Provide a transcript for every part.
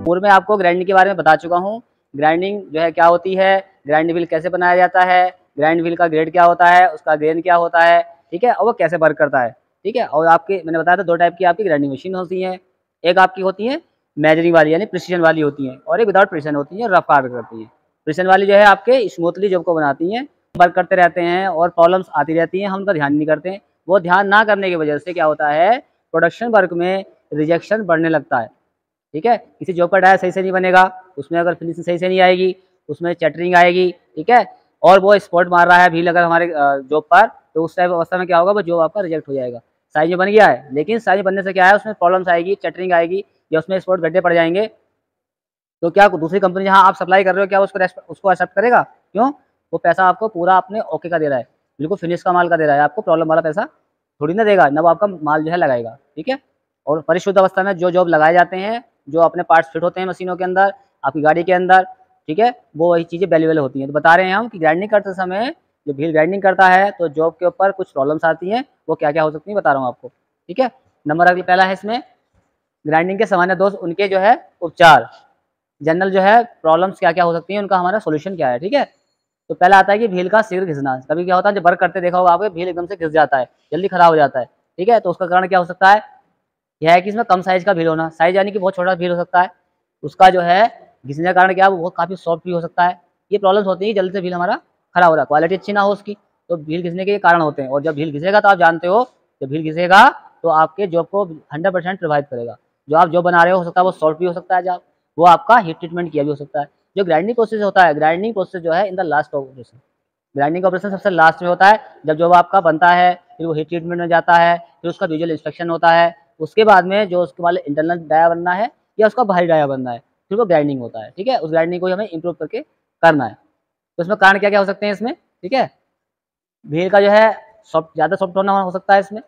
पूर्व में आपको ग्राइंडिंग के बारे में बता चुका हूँ। ग्राइंडिंग जो है क्या होती है, ग्राइंड व्हील कैसे बनाया जाता है, ग्राइंड व्हील का ग्रेड क्या होता है, उसका गेन क्या होता है, ठीक है, और वो कैसे वर्क करता है, ठीक है। और आपके मैंने बताया था 2 टाइप की आपकी ग्राइंडिंग मशीन होती हैं। एक आपकी होती है मेजरिंग वाली यानी प्रिसिजन वाली होती हैं, और एक विदाउट प्रिसिजन होती है, रफ काम करती हैं। प्रिसिजन वाली जो है आपके स्मूथली जॉब को बनाती हैं, वर्क करते रहते हैं और प्रॉब्लम्स आती रहती हैं, हम उनका ध्यान नहीं करते हैं। वो ध्यान ना करने की वजह से क्या होता है, प्रोडक्शन वर्क में रिजेक्शन बढ़ने लगता है, ठीक है। किसी जॉब का डाया सही से नहीं बनेगा, उसमें अगर फिनिशिंग सही से नहीं आएगी, उसमें चैटरिंग आएगी, ठीक है, और वो स्पॉट मार रहा है भील अगर हमारे जॉब पर, तो उस टाइप अवस्था में क्या होगा, वो जॉब आपका रिजेक्ट हो जाएगा। साइज में बन गया है, लेकिन साइज बनने से क्या है, उसमें प्रॉब्लम्स आएगी, चैटरिंग आएगी, या उसमें स्पॉट गड्ढे पड़ जाएंगे, तो क्या दूसरी कंपनी जहाँ आप सप्लाई कर रहे हो क्या उसको एक्सेप्ट करेगा? क्यों? वो पैसा आपको पूरा अपने ओके का दे रहा है, बिल्कुल फिनिश का माल का दे रहा है, आपको प्रॉब्लम वाला पैसा थोड़ी ना देगा, ना वो आपका माल जो है लगाएगा, ठीक है। और परिशुद्ध अवस्था में जो जॉब लगाए जाते हैं, जो अपने पार्ट्स फिट होते हैं मशीनों के अंदर, आपकी गाड़ी के अंदर, ठीक है, वो वही चीज़ें वैल्यूएबल होती हैं। तो बता रहे हैं हम कि ग्राइंडिंग करते समय जब व्हील ग्राइंडिंग करता है तो जॉब के ऊपर कुछ प्रॉब्लम्स आती हैं, वो क्या क्या हो सकती हैं बता रहा हूँ आपको, ठीक है। नंबर अगला पहला है इसमें ग्राइंडिंग के सामान्य दोष, उनके जो है उपचार, जनरल जो है प्रॉब्लम्स क्या क्या हो सकती हैं, उनका हमारा सोल्यूशन क्या है, ठीक है। तो पहला आता है कि व्हील का शीघ्र घिसना। कभी क्या होता है, जब वर्क करते देखा होगा आपको, व्हील एकदम से घिस जाता है, जल्दी खराब हो जाता है, ठीक है। तो उसका कारण क्या हो सकता है, यह है कि इसमें कम साइज का व्हील होना, साइज यानी कि बहुत छोटा व्हील हो सकता है, उसका जो है घिसने का कारण क्या है, वो काफ़ी सॉफ्ट भी हो सकता है। ये प्रॉब्लम्स होती है, जल्दी से व्हील हमारा खराब हो रहा है, क्वालिटी अच्छी ना हो उसकी, तो व्हील घिसने के ये कारण होते हैं। और जब व्हील घिसेगा तो आप जानते हो, जब व्हील घिसेगा तो आपके जॉब को 100% प्रोवाइड करेगा। जो आप जॉब बना रहे हो सकता है वो सॉफ्ट भी हो सकता है, जब वो आपका हीट ट्रीटमेंट किया भी हो सकता है। जो ग्राइंडिंग प्रोसेस होता है, ग्राइंडिंग प्रोसेस जो है in the last operation, grinding का ऑपरेशन सबसे लास्ट में होता है, जब जॉब आपका बनता है, फिर वो हीट ट्रीटमेंट में जाता है, फिर उसका विजुअल इंस्पेक्शन होता है, उसके बाद में जो उसके वाले इंटरनल डाया बनना है या उसका बाहरी डाया बनना है, फिर वो ग्राइंडिंग होता है, ठीक है। उस ग्राइंडिंग को हमें इंप्रूव करके करना है। तो इसमें कारण क्या क्या हो सकते हैं इसमें, ठीक है। व्हील का जो है ज़्यादा सॉफ्ट होना हो सकता है इसमें,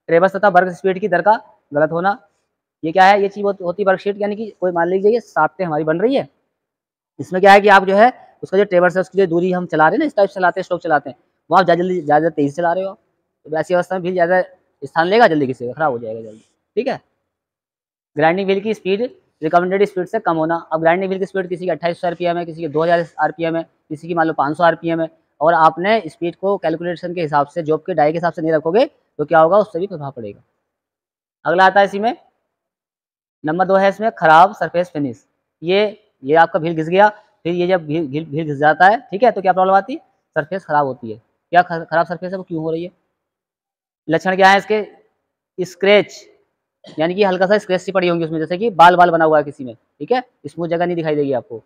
ट्रेवर्स तथा वर्क स्पीड की दर का गलत होना। ये क्या है, ये चीज़ होती है वर्कशीट, यानी कि कोई मान लीजिए ये शाफ्टें हमारी बन रही है, इसमें क्या है कि आप जो है उसका जो ट्रेवर्स है उसकी जो दूरी हम चला रहे हैं ना, इस टाइप से चलाते हैं, स्ट्रोक चलाते हैं, वो आप ज़्यादा तेज़ी चला रहे हो, तो वैसी अवस्था में व्हील ज़्यादा स्थान लेगा, जल्दी घिसेगा, खराब हो जाएगा जल्दी, ठीक है। ग्राइंडिंग व्हील की स्पीड रिकमेंडेड स्पीड से कम होना। अब ग्राइंडिंग व्हील की स्पीड किसी की 2800 आरपीएम है, किसी की 2000 आरपीएम है, किसी की मान लो 500 आरपीएम है, और आपने स्पीड को कैलकुलेशन के हिसाब से, जॉब के डाई के हिसाब से नहीं रखोगे, तो क्या होगा, उससे भी प्रभाव पड़ेगा। अगला आता है इसी में नंबर 2 है इसमें खराब सरफेस फिनिश। ये आपका व्हील घिस गया, फिर ये जब व्हील घिस जाता है, ठीक है, तो क्या प्रॉब्लम आती है, सरफेस खराब होती है। क्या खराब सरफेस है, वो क्यों हो रही है, लक्षण क्या है इसके, स्क्रैच, यानी कि हल्का सा स्क्रैच सी पड़ी होंगी उसमें, जैसे कि बाल बाल बना हुआ है किसी में, ठीक है, स्मूथ जगह नहीं दिखाई देगी आपको।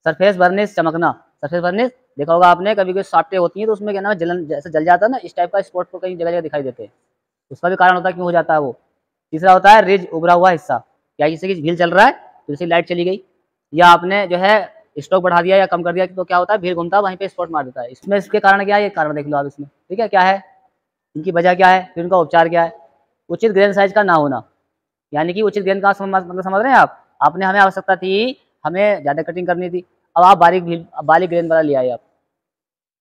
सरफेस बर्निश चमकना, सरफेस बर्निश देखा होगा आपने, कभी कोई साफ्टें होती हैं तो उसमें क्या नाम है, जलन जैसे जल जाता है ना, इस टाइप का स्पॉट को कई जगह जगह दिखाई देते हैं, उसका भी कारण होता है क्यों हो जाता है वो। तीसरा होता है रिज, उभरा हुआ हिस्सा, क्या जैसे कि व्हील चल रहा है तो जैसे लाइट चली गई, या आपने जो है स्टॉक बढ़ा दिया या कम कर दिया, तो क्या होता है, व्हील घूमता है वहीं पे स्पॉट मार देता है। इसमें इसके कारण क्या है, ये कारण देख लो आप इसमें, ठीक है, क्या है, इनकी वजह क्या है, फिर उनका उपचार क्या है। उचित ग्रेन साइज का ना होना, यानी कि उचित ग्रेन का मतलब समझ रहे हैं आप, आपने हमें आवश्यकता थी, हमें ज़्यादा कटिंग करनी थी, अब आप बारीक ग्रेन वाला ले आए आप।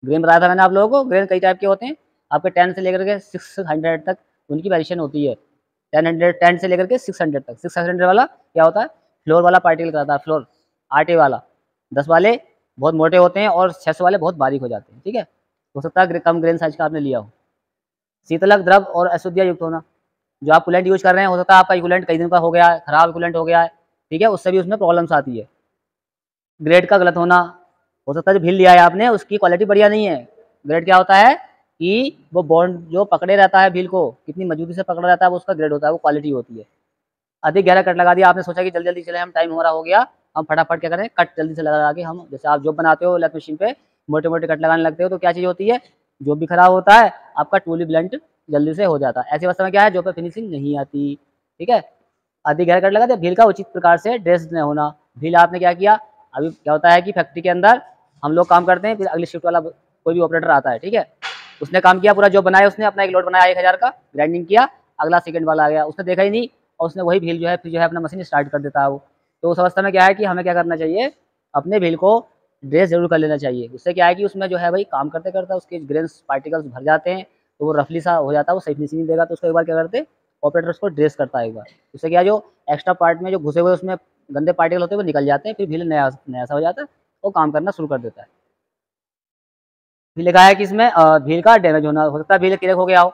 ग्रेन बताया था मैंने आप लोगों को, ग्रेन कई टाइप के होते हैं, आपके 10 से लेकर के 600 तक उनकी वेरिएशन होती है। 10 से लेकर के 600 तक। 600 वाला क्या होता है, फ्लोर वाला पार्टिकल कहता है, फ्लोर आटे वाला। 10 वाले बहुत मोटे होते हैं और 600 वाले बहुत बारीक हो जाते हैं, ठीक है। हो सकता है कम ग्रेन साइज का आपने लिया हो। शीतलक द्रव और अशुद्धियाँ युक्त होना, जो आप कूलेंट यूज कर रहे हैं, हो सकता है आपका कूलेंट कई दिन का हो गया है, खराब कूलेंट हो गया है, ठीक है, उससे भी उसमें प्रॉब्लम्स आती है। ग्रेड का गलत होना, हो सकता है जो व्हील लिया है आपने उसकी क्वालिटी बढ़िया नहीं है। ग्रेड क्या होता है कि वो बॉन्ड जो पकड़े रहता है व्हील को, कितनी मजबूती से पकड़ा रहता है, वो उसका ग्रेड होता है, वो क्वालिटी होती है। अधिक गहरा कट लगा दिया, आपने सोचा कि जल्दी जल्दी चले, हम टाइम हमारा हो गया, हम फटाफट क्या करें, कट जल्दी से लगा के, हम जैसे आप जॉब बनाते हो लेथ मशीन पे मोटे मोटे कट लगाने लगते हो, तो क्या चीज़ होती है, जो भी खराब होता है, आपका टूल भी ब्लंट जल्दी से हो जाता है। ऐसी अवस्था में क्या है, जॉब पे फिनिशिंग नहीं आती, ठीक है। अधिक गहरा कट लगा दिया, व्हील का उचित प्रकार से ड्रेस न होना। व्हील आपने क्या किया, अभी क्या होता है कि फैक्ट्री के अंदर हम लोग काम करते हैं, फिर अगली शिफ्ट वाला कोई भी ऑपरेटर आता है, ठीक है, उसने काम किया, पूरा जॉब बनाया, उसने अपना एक लोड बनाया 1000 का, ग्राइंडिंग किया, अगला सेकंड वाला आ गया, उसने देखा ही नहीं, और उसने वही व्हील जो है फिर जो है अपना मशीन स्टार्ट कर देता है वो। तो उस अवस्था में क्या है कि हमें क्या करना चाहिए, अपने व्हील को ड्रेस जरूर कर लेना चाहिए। उससे क्या है कि उसमें जो है भाई काम करते करते उसके ग्रेन्स पार्टिकल्स भर जाते हैं, तो वो रफली सा हो जाता है, वो सही फिनिशिंग नहीं देगा, तो उसको एक बार क्या करते, ऑपरेटर उसको ड्रेस करता है एक बार। उससे क्या है, जो एक्स्ट्रा पार्ट में जो घुसे हुए उसमें गंदे पार्टिकल होते हैं वो निकल जाते हैं, फिर व्हील नया नया सा हो जाता है, वो काम करना शुरू कर देता है। फिर लिखा है कि इसमें व्हील का डैमेज होना, हो सकता है व्हील क्रैक हो गया हो,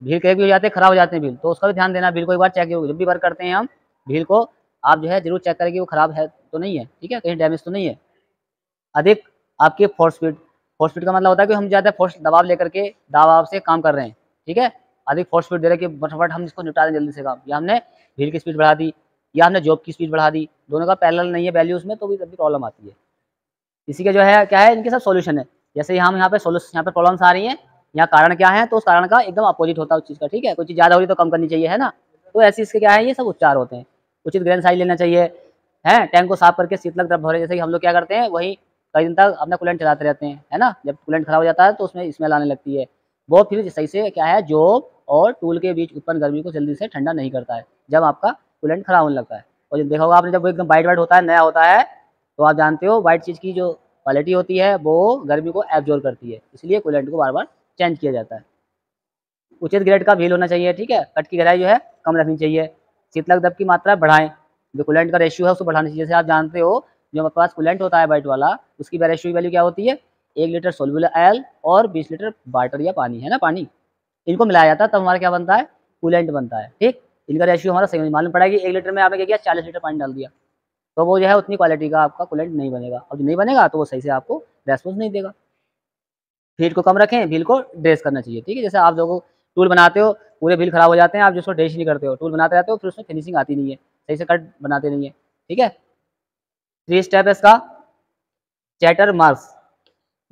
व्हील क्रैक भी हो जाते हैं, खराब हो जाते हैं व्हील, तो उसका भी ध्यान देना। व्हील को एक बार चेक, जब भी वर्क करते हैं हम व्हील को, आप जो है जरूर चेक करें कि वो खराब है तो नहीं है, ठीक है, कहीं डैमेज तो नहीं है। अधिक आपके फोर्स स्पीड, फोर्स स्पीड का मतलब होता है कि हम ज़्यादा फोर्स दबाव लेकर के दबाव से काम कर रहे हैं, ठीक है, अधिक फोर्स स्पीड दे रहे हैं कि फटाफट हम इसको निपटा दें जल्दी से काम, या हमने व्हील की स्पीड बढ़ा दी, या हमने जॉब की स्पीड बढ़ा दी, दोनों का पैरेलल नहीं है वैल्यू उसमें, तो भी तभी प्रॉब्लम आती है। इसी के जो है क्या है, इनके सब सॉल्यूशन है। जैसे हम यहाँ पे यहाँ पे प्रॉब्लम्स आ रही हैं, यहाँ कारण क्या है, तो उस कारण का एकदम अपोजिट होता है उस चीज़ का, ठीक है, कोई चीज़ ज़्यादा हो रही तो कम करनी चाहिए, है ना, तो ऐसे इसके क्या है, ये सब उपचार होते हैं। उचित ग्रेन साइज लेना चाहिए, है, टैंक को साफ करके शीतलक द्रव भरे, जैसे कि हम लोग क्या करते हैं वही कई दिन तक अपना कूलेंट चलाते रहते हैं, है ना, जब कूलेंट खराब हो जाता है तो उसमें स्मेल आने लगती है, वो फिर सही से क्या है, जॉब और टूल के बीच उत्पन्न गर्मी को जल्दी से ठंडा नहीं करता है जब आपका कूलेंट खराब होने लगता है। और जब देखा होगा आपने, जब वो एकदम वाइट वाइट होता है, नया होता है, तो आप जानते हो वाइट चीज़ की जो क्वालिटी होती है वो गर्मी को एब्जॉर्ब करती है, इसलिए कूलेंट को बार बार चेंज किया जाता है। उचित ग्रेड का व्हील होना चाहिए, ठीक है, कट की गहराई जो है कम रखनी चाहिए, शीतलक द्रव की मात्रा बढ़ाएं, जो कूलेंट का रेशियो है उसको बढ़ाना चाहिए। जैसे आप जानते हो जो हमारे पास कूलेंट होता है वाइट वाला, उसकी रेशियो वैल्यू क्या होती है, 1 लीटर सोल्यूबल ऑयल और 20 लीटर वाटर या पानी, है ना, पानी, इनको मिलाया जाता है तब हमारा क्या बनता है, कूलेंट बनता है, ठीक। इनका रेशियो हमारा सही मालूम पड़ा कि 1 लीटर में आपने क्या किया, 40 लीटर पानी डाल दिया, तो वो जो है उतनी क्वालिटी का आपका कूलेंट नहीं बनेगा, और जो नहीं बनेगा तो वो सही से आपको रेस्पॉन्स नहीं देगा। हीट को कम रखें, व्हील को ड्रेस करना चाहिए, ठीक है। जैसे आप लोगों टूल बनाते हो, पूरे व्हील खराब हो जाते हैं, आप जिसको ड्रेस नहीं करते हो, टूल बनाते रहते हो, फिर उसमें फिनिशिंग आती नहीं है, सही से कट बनाते नहीं है, ठीक है। 3 स्टेप है इसका। चैटर मार्क्स,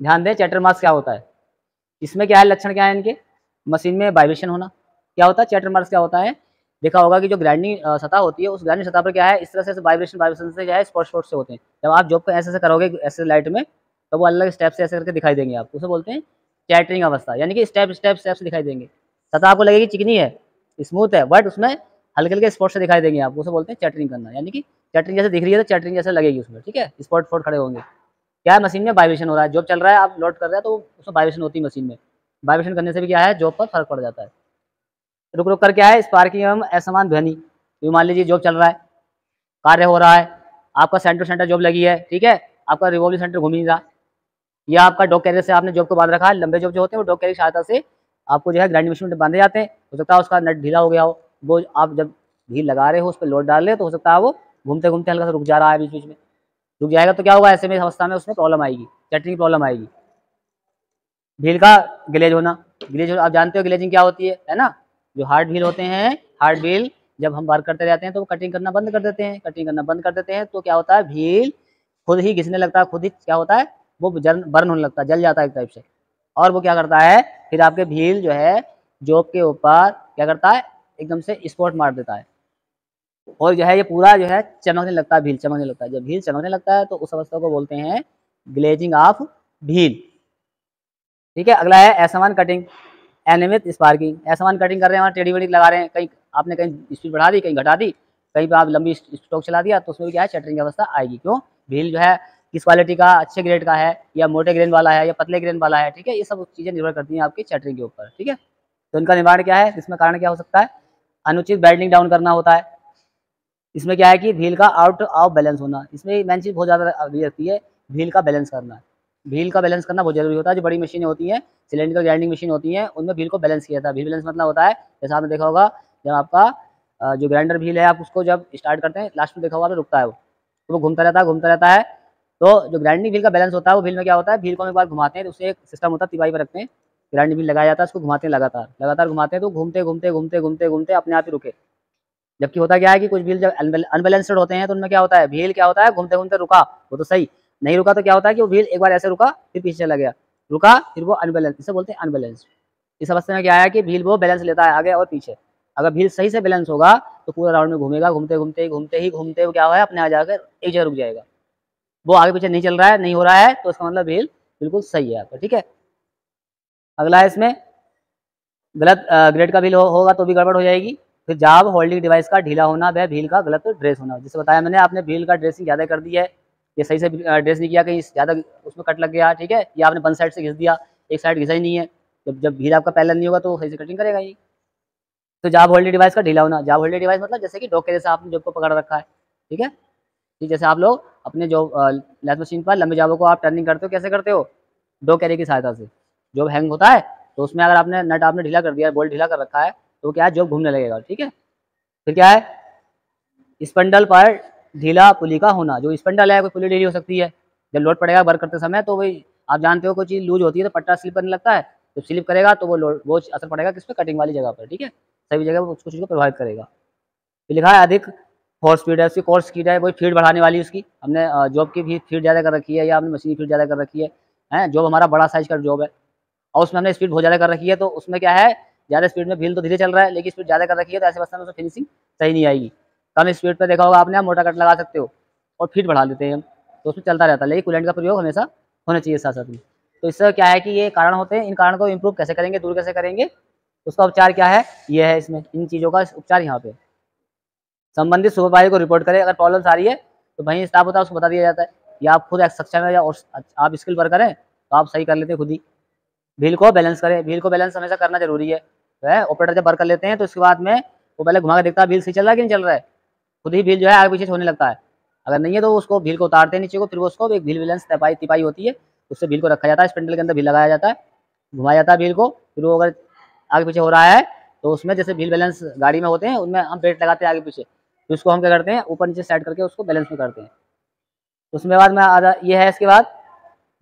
ध्यान दें चैटर मार्क्स क्या होता है, इसमें क्या है, लक्षण क्या है इनके, मशीन में वाइब्रेशन होना। क्या होता है चैटर मार्क्स, क्या होता है, देखा होगा कि जो ग्राइंडिंग सतह होती है, उस ग्राइंडिंग सतह पर क्या है, इस तरह से वाइब्रेशन से जो है स्पॉट स्पॉट से होते हैं। जब आप जॉब को ऐसे ऐसे करोगे ऐसे लाइट में, तो वो अलग स्टेप से ऐसे करके दिखाई देंगे आपको, उसे बोलते हैं चैटरिंग अवस्था, यानी कि स्टेप स्टेप स्टेप से दिखाई देंगे। सतह आपको लगेगी चिकनी है, स्मूथ है, बट उसमें हल्के हल्के स्पॉट से दिखाई देंगे आपको, उसे बोलते हैं चैटरिंग करना, यानी कि चैटरिंग जैसे दिख रही है तो चैटरिंग जैसे लगेगी उसमें, ठीक है, स्पॉट स्पॉट खड़े होंगे। क्या है, मशीन में वाइब्रेशन हो रहा है, जॉब चल रहा है, आप लोड कर रहे हैं तो उसमें वाइब्रेशन होती है मशीन में, वाइब्रेशन करने से भी क्या है, जॉब पर फर्क पड़ जाता है। रुक रुक कर क्या है, स्पार्किंग एवं असमान ध्वनि, ये मान लीजिए जॉब चल रहा है, कार्य हो रहा है, आपका सेंटर सेंटर जॉब लगी है, ठीक है, आपका रिवॉल्विंग सेंटर घूम नहीं रहा, या आपका डॉग कैरियर से आपने जॉब को बांध रखा है, लंबे जॉब जो होते हैं वो डॉग कैरियर की सहायता से आपको जो है ग्राइंडिंग मशीन में बांधे जाते हैं, हो सकता है उसका नट ढीला हो गया हो, वो आप जब ढील लगा रहे हो उस पर लोड डाल रहे हो, तो हो सकता है वो घूमते घूमते हल्का सा रुक जा रहा है, बीच बीच में रुक जाएगा, तो क्या होगा, ऐसे में अवस्था में उसमें प्रॉब्लम आएगी, चटनी की प्रॉब्लम आएगी। व्हील का ग्लेज होना, ग्लेज आप जानते हो ग्लेजिंग क्या होती है ना, जो हार्ड व्हील होते हैं, हार्ड व्हील जब हम वर्क करते रहते हैं तो वो कटिंग करना बंद कर देते हैं, कटिंग करना बंद कर देते हैं, तो क्या होता है, व्हील खुद ही घिसने लगता है, खुद ही क्या होता है, वो बर्न होने लगता है, जल जाता है एक टाइप से, और वो क्या करता है, फिर आपके व्हील जो है जॉब के ऊपर क्या करता है, एकदम से स्पॉट मार देता है, और जो है ये पूरा जो है चमकने लगता है, व्हील चमकने लगता है। जब व्हील चमकने लगता है तो उस अवस्था को बोलते हैं ग्लेजिंग ऑफ व्हील, ठीक है। अगला है असमान कटिंग, अनियमित स्पार्किंग, असमान कटिंग कर रहे हैं, वहाँ टेढ़ी वेढ़ी लगा रहे हैं, कहीं आपने कहीं स्पीड बढ़ा दी, कहीं घटा दी, कहीं पे आप लंबी स्ट्रोक चला दिया, तो उसमें भी क्या है, चटरिंग की अवस्था आएगी। क्यों, व्हील जो है किस क्वालिटी का, अच्छे ग्रेड का है, या मोटे ग्रेन वाला है, या पतले ग्रेन वाला है, ठीक है, ये सब चीज़ें निर्भर करती हैं आपकी चटरिंग के ऊपर, ठीक है। तो इनका निवारण क्या है, इसमें कारण क्या हो सकता है, अनुचित बेंडिंग डाउन करना होता है, इसमें क्या है कि व्हील का आउट ऑफ बैलेंस होना, इसमें मेन चीज़ बहुत ज़्यादा रहती है, व्हील का बैलेंस करना, व्हील का बैलेंस करना बहुत जरूरी होता है। जो बड़ी मशीनें होती हैं, सिलेंडर ग्राइंडिंग मशीन होती हैं, उनमें व्हील को बैलेंस किया जाता है। व्हील बैलेंस मतलब होता है, जैसा आपने देखा होगा, जब आपका जो ग्राइंडर व्हील है, आप उसको जब स्टार्ट करते हैं, लास्ट में देखा होगा तो रुकता है वो, तो वो घूमता रहता है, घूमता रहता है। तो जो ग्राइंडिंग व्हील का बैलेंस होता है, वो व्हील में क्या होता है, व्हील को हम एक बार घुमाते हैं तो उससे एक सिस्टम होता है, तिबाई पर रखते हैं, ग्राइंडिंग व्हील लगाया जाता है, उसको घुमाते हैं लगातार लगातार घुमाते हैं, तो घूमते घूमते घूमते घूमते घूमते अपने आप ही रुके। जबकि होता क्या है कि कुछ व्हील जब अनबैलेंस्ड होते हैं, तो उनमें क्या होता है, व्हील क्या होता है, घूमते घूमते रुका, वो तो सही नहीं रुका, तो क्या होता है कि वो व्हील एक बार ऐसे रुका, फिर पीछे चला गया, रुका, फिर वो अनबैलेंस, इसे बोलते हैं अनबैलेंस्ड। इस अवस्था में क्या है कि व्हील वो बैलेंस लेता है आगे और पीछे। अगर व्हील सही से बैलेंस होगा तो पूरा राउंड में घूमेगा, घूमते घूमते घूमते ही घूमते वो क्या है, अपने आ जाकर एक जगह रुक जाएगा। वो आगे पीछे नहीं चल रहा है, नहीं हो रहा है, तो इसका मतलब व्हील बिल्कुल सही है आपका, ठीक है। अगला है इसमें गलत ग्रेड का व्हील होगा तो भी गड़बड़ हो जाएगी। फिर जाब होल्डिंग डिवाइस का ढीला होना, वह व्हील का गलत ड्रेस होना, जैसे बताया मैंने, आपने व्हील का ड्रेसिंग ज़्यादा कर दी है, ये सही से ड्रेस नहीं किया, कहीं ज़्यादा उसमें कट लग गया, ठीक है, या आपने वन साइड से घिस दिया, एक साइड घिसा ही नहीं है, जब जब व्हील आपका पैरेलल नहीं होगा तो सही से कटिंग करेगा ही। तो जाब होल्डिंग डिवाइस का ढीला होना, जाब होल्डिंग डिवाइस मतलब जैसे कि डॉग के जैसे आपने जॉब को पकड़ रखा है, ठीक है। ठीक, जैसे आप लोग अपने जो लेथ मशीन पर लंबे जॉबों को आप टर्निंग करते हो, कैसे करते हो? डो कैरी की सहायता से। जॉब हैंग होता है तो उसमें अगर आपने नट आपने ढीला कर दिया, बोल्ट ढीला कर रखा है, तो क्या है, जॉब घूमने लगेगा। ठीक है। फिर क्या है, स्पंडल पर ढीला पुली का होना। जो स्पंडल है, कोई पुली ढीली हो सकती है, जब लोड पड़ेगा वर्क करते समय, तो वही आप जानते हो कोई चीज़ लूज होती है तो पट्टा स्लिप करने लगता है, तो स्लिप करेगा तो वो लोड, वो असर पड़ेगा किस पे, कटिंग वाली जगह पर। ठीक है, सभी जगह वो उसको चीज़ को प्रभावित करेगा। फिर लिखा है अधिक फोर्स फीड है, उसकी कोर्स फीड है, वही फीड बढ़ाने वाली उसकी। हमने जॉब की भी फीड ज़्यादा कर रखी है, या हमने मशीन की फीड ज़्यादा कर रखी है, जॉब हमारा बड़ा साइज का जॉब है और उसमें हमने स्पीड बहुत ज़्यादा कर रखी है, तो उसमें क्या है, ज़्यादा स्पीड में व्हील तो धीरे चल रहा है, लेकिन स्पीड ज़्यादा कर रखी है, तो ऐसे अवस्था में उसमें फिनिशिंग सही नहीं आएगी। कम स्पीड पे देखा होगा आपने, आप मोटा कट लगा सकते हो और फीड बढ़ा देते हैं हम, तो उसमें चलता रहता है, लेकिन कूलेंट का प्रयोग हमेशा होना चाहिए साथ साथ में। तो इससे क्या है कि ये कारण होते हैं, इन कारण को इम्प्रूव कैसे करेंगे, दूर कैसे करेंगे, उसका उपचार क्या है, ये है इसमें, इन चीज़ों का उपचार यहाँ पे। संबंधित सुपरवाइजर को रिपोर्ट करें, अगर प्रॉब्लम्स आ रही है तो वहीं स्टाफ होता है उसको बता दिया जाता है, या आप खुद सक्षम है या और आप स्किल वर्कर हैं तो आप सही कर लेते हैं खुद ही। व्हील को बैलेंस करें, व्हील को बैलेंस हमेशा करना जरूरी है। ऑपरेटर जब वर्क कर लेते हैं तो उसके बाद में वो पहले घुमा के देखता है व्हील सही चल रहा है कि नहीं चल रहा है, खुद ही व्हील जो है आगे पीछे होने लगता है। अगर नहीं है तो उसको व्हील को उतारते हैं नीचे को, फिर वो उसको एक व्हील बैलेंस तिपाई तिपाई होती है, उससे व्हील को रखा जाता है, स्पिंडल के अंदर व्हील लगाया जाता है, घुमाया जाता है व्हील को, फिर वो अगर आगे पीछे हो रहा है तो उसमें जैसे व्हील बैलेंस गाड़ी में होते हैं, उनमें हम बेल्ट लगाते हैं आगे पीछे, फिर उसको हम क्या करते हैं, ऊपर नीचे साइड करके उसको बैलेंस में करते हैं। उसमें बाद में आधा ये है, इसके बाद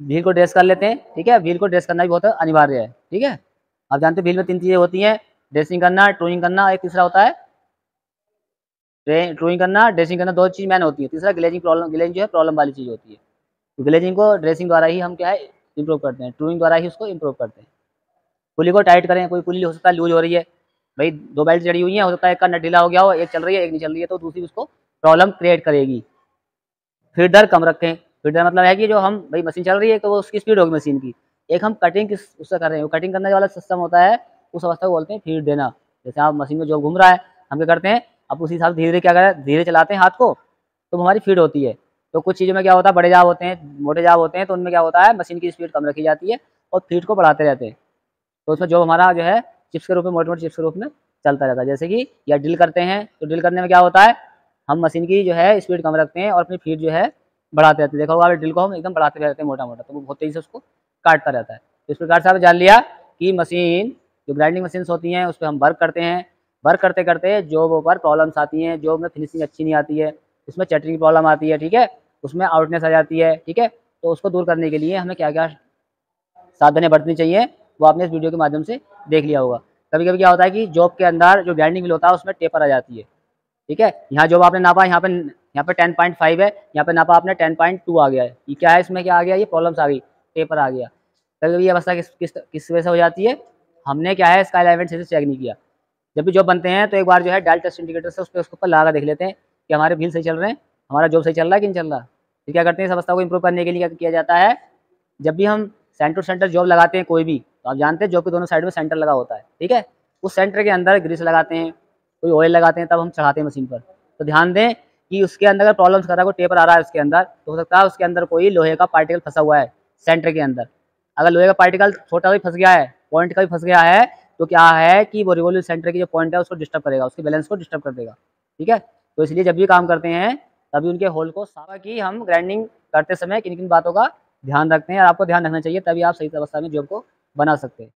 व्हील को ड्रेस कर लेते हैं। ठीक है, व्हील को ड्रेस करना भी बहुत अनिवार्य है। ठीक है, आप जानते हैं व्हील में 3 चीज़ें होती हैं, ड्रेसिंग करना, ट्रूइंग करना, एक तीसरा होता है ट्रूइंग करना, ड्रेसिंग करना, 2 चीज़ मैन होती है, तीसरा ग्लेजिंग प्रॉब्लम, ग्लेजिंग जो है प्रॉब्लम वाली चीज़ होती है। तो ग्लेजिंग को ड्रेसिंग द्वारा ही हम क्या है इम्प्रूव करते हैं, ट्रूइंग द्वारा ही उसको इम्प्रूव करते हैं। पुली को टाइट करें, कोई पुली हो सकता है लूज हो रही है, भाई 2 बेल्ट चढ़ी हुई है, हो सकता है एक का नट ढीला हो गया हो, एक चल रही है एक नहीं चल रही है, तो दूसरी उसको प्रॉब्लम क्रिएट करेगी। फीड दर कम रखें, फीड दर मतलब है कि जो हम भाई मशीन चल रही है तो वो उसकी स्पीड होगी मशीन की, एक हम कटिंग किस उससे कर रहे हैं, कटिंग करने वाला सिस्टम होता है, उस अवस्था को बोलते हैं फीड देना। जैसे आप मशीन में जो घूम रहा है, हम क्या करते हैं, अब उसी हिसाब से धीरे क्या करें, धीरे चलाते हैं हाथ को, तो हमारी फीड होती है। तो कुछ चीज़ों में क्या होता है, बड़े जाब होते हैं, मोटे जाब होते हैं, तो उनमें क्या होता है, मशीन की स्पीड कम रखी जाती है और फीड को बढ़ाते रहते हैं, तो उसमें जो हमारा जो है चिप्स के रूप में, मोटे मोटे चिप्स के रूप में चलता रहता है। जैसे कि या ड्रिल करते हैं, तो ड्रिल करने में क्या होता है, हम मशीन की जो है स्पीड कम रखते हैं और अपनी फीड जो है बढ़ाते रहते हैं। देखा होगा ड्रिल को हम एकदम बढ़ाते रहते हैं मोटा मोटा, तो वो बहुत तेज़ी से उसको काटता रहता है। तो इस प्रकार से आपने जान लिया कि मशीन, जो ग्राइंडिंग मशीन्स होती हैं उस पर हम वर्क करते हैं, वर्क करते करते जॉब पर प्रॉब्लम्स आती हैं, जॉब में फिनिशिंग अच्छी नहीं आती है, उसमें चटरिंग की प्रॉब्लम आती है, ठीक है, उसमें आउटनेस आ जाती है, ठीक है, तो उसको दूर करने के लिए हमें क्या क्या सावधानियाँ बरतनी चाहिए, वो आपने इस वीडियो के माध्यम से देख लिया होगा। कभी-कभी क्या होता है कि जॉब के अंदर जो ग्राइंडिंग व्हील होता है उसमें टेपर आ जाती है, ठीक है? यहाँ जॉब आपने नापा, यहाँ पे 10.5 है, यहाँ पे नापा आपने 10.2 आ गया है। ये क्या है, इसमें क्या आ गया, ये प्रॉब्लम्स आ गई, टेपर आ गया। कभी-कभी ये अवस्था किस वजह से हो जाती है, हमने क्या है इसका अलाइनमेंट सही से चेक नहीं किया। जब भी जॉब बनते हैं तो एक बार जो है डायल टेस्ट इंडिकेटर से उसके ऊपर लगा के देख लेते हैं कि हमारे व्हील सही चल रहे हैं, हमारा जॉब सही चल रहा है कि नहीं चल रहा। फिर क्या करते हैं, इस अवस्था को इम्प्रूव करने के लिए क्या किया जाता है, जब भी हम सेंटर टू सेंटर जॉब लगाते हैं कोई भी, तो आप जानते हैं जॉब के दोनों साइड में सेंटर लगा होता है, ठीक है, उस सेंटर के अंदर ग्रीस लगाते हैं, कोई ऑयल लगाते हैं, तब हम चढ़ाते हैं मशीन पर। तो ध्यान दें कि उसके अंदर अगर प्रॉब्लम्स कर रहा है, कोई टेपर आ रहा है उसके अंदर, तो हो सकता है उसके अंदर कोई लोहे का पार्टिकल फंसा हुआ है सेंटर के अंदर। अगर लोहे का पार्टिकल छोटा भी फंस गया है, पॉइंट का भी फंस गया है, तो क्या है कि वो रिवॉल्व सेंटर की जो पॉइंट है उसको डिस्टर्ब करेगा, उसके बैलेंस को डिस्टर्ब कर देगा, ठीक है। तो इसलिए जब भी काम करते हैं तभी उनके होल को साफ कि हम ग्राइंडिंग करते समय किन किन बातों का ध्यान रखते हैं, और आपको ध्यान रखना चाहिए, तभी आप सही अवस्था में जॉब को बना सकते हैं।